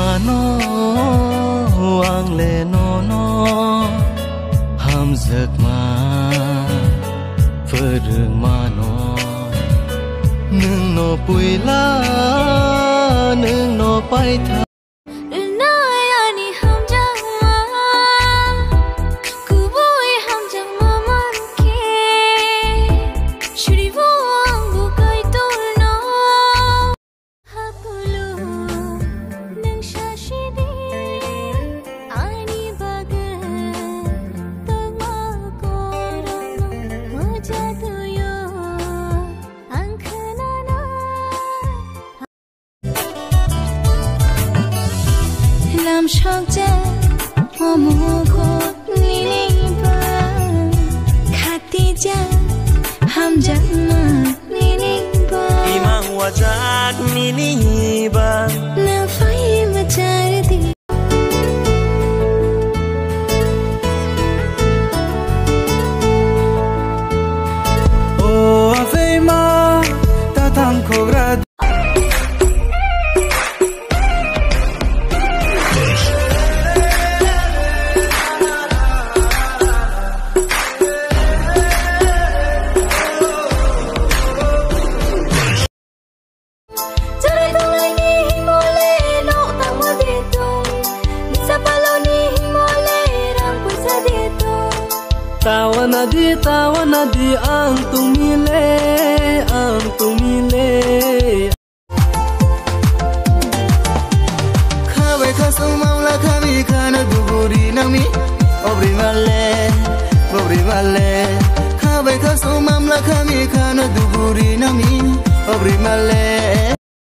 mano ang le no no ham giấc ma phơ đường mano nương no pui la nương no pai tha Shok je omu ko nini ba khati ja ham jama nini ba imang wajak nini ba na fai machar di o ave ma ta tang khogra tawana di ang tumile khawe khasong maula khami khana duguri nami obri male khawe khasong mamla khami khana duguri nami obri male